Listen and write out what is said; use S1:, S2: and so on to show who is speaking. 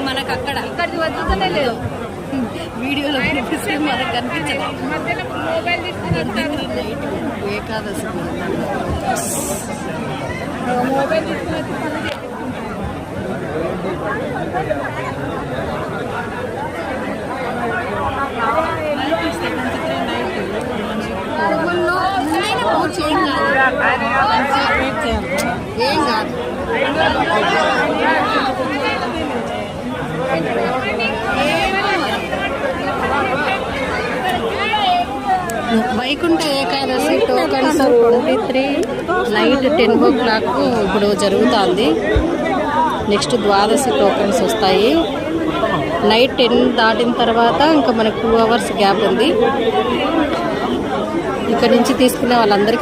S1: మనకు అక్కడ ఇక్కడికి వచ్చుతూనే లేదు. వీడియోలో కనిపిస్తే మనకు కనిపించదు. ఏకాదశి మొబైల్ ఏం కాదు. Vaikuntha Ekadashi tokens 23 night 10 o'clock ఇప్పుడు జరుగుతుంది. నెక్స్ట్ ద్వాదశి టోకన్స్ వస్తాయి. నైట్ 10 దాటిన తర్వాత ఇంకా మనకు 2 hours గ్యాప్ ఉంది. ఇక్కడ నుంచి తీసుకునే వాళ్ళందరికీ